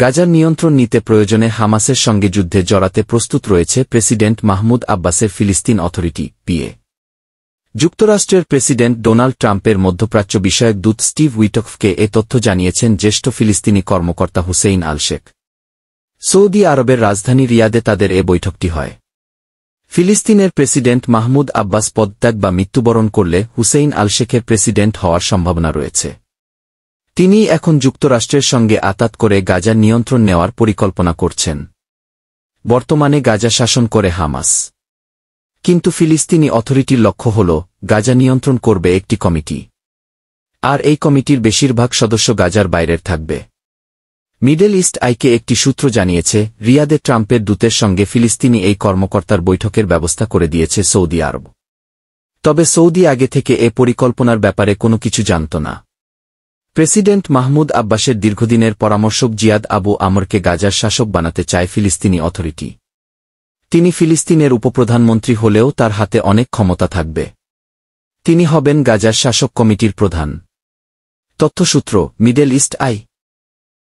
গাজার নিয়ন্ত্রণ নিতে প্রয়োজনে হামাসের সঙ্গে যুদ্ধে জড়াতে প্রস্তুত রয়েছে প্রেসিডেন্ট মাহমুদ আব্বাসের ফিলিস্তিন অথরিটি, পিএ। যুক্তরাষ্ট্রের প্রেসিডেন্ট ডোনাল্ড ট্রাম্পের মধ্যপ্রাচ্য বিষয়ক দূত স্টিভ উইটকফকে এ তথ্য জানিয়েছেন জ্যেষ্ঠ ফিলিস্তিনি কর্মকর্তা হুসেইন আল শেখ। সৌদি আরবের রাজধানী রিয়াদে তাদের এ বৈঠকটি হয়। ফিলিস্তিনের প্রেসিডেন্ট মাহমুদ আব্বাস পদত্যাগ বা মৃত্যুবরণ করলে হুসেইন আল শেখের প্রেসিডেন্ট হওয়ার সম্ভাবনা রয়েছে। তিনি এখন যুক্তরাষ্ট্রের সঙ্গে আতাত করে গাজার নিয়ন্ত্রণ নেওয়ার পরিকল্পনা করছেন। বর্তমানে গাজা শাসন করে হামাস, কিন্তু ফিলিস্তিনি অথরিটির লক্ষ্য হল গাজা নিয়ন্ত্রণ করবে একটি কমিটি, আর এই কমিটির বেশিরভাগ সদস্য গাজার বাইরের থাকবে। মিডল ইস্ট আইকে একটি সূত্র জানিয়েছে, রিয়াদে ট্রাম্পের দূতের সঙ্গে ফিলিস্তিনি এই কর্মকর্তার বৈঠকের ব্যবস্থা করে দিয়েছে সৌদি আরব। তবে সৌদি আগে থেকে এ পরিকল্পনার ব্যাপারে কোনো কিছু জানত না। প্রেসিডেন্ট মাহমুদ আব্বাসের দীর্ঘদিনের পরামর্শক জিয়াদ আবু আমরকে গাজার শাসক বানাতে চায় ফিলিস্তিনি অথরিটি। তিনি ফিলিস্তিনের উপপ্রধানমন্ত্রী হলেও তার হাতে অনেক ক্ষমতা থাকবে। তিনি হবেন গাজার শাসক কমিটির প্রধান। তথ্যসূত্র, মিডল ইস্ট আই।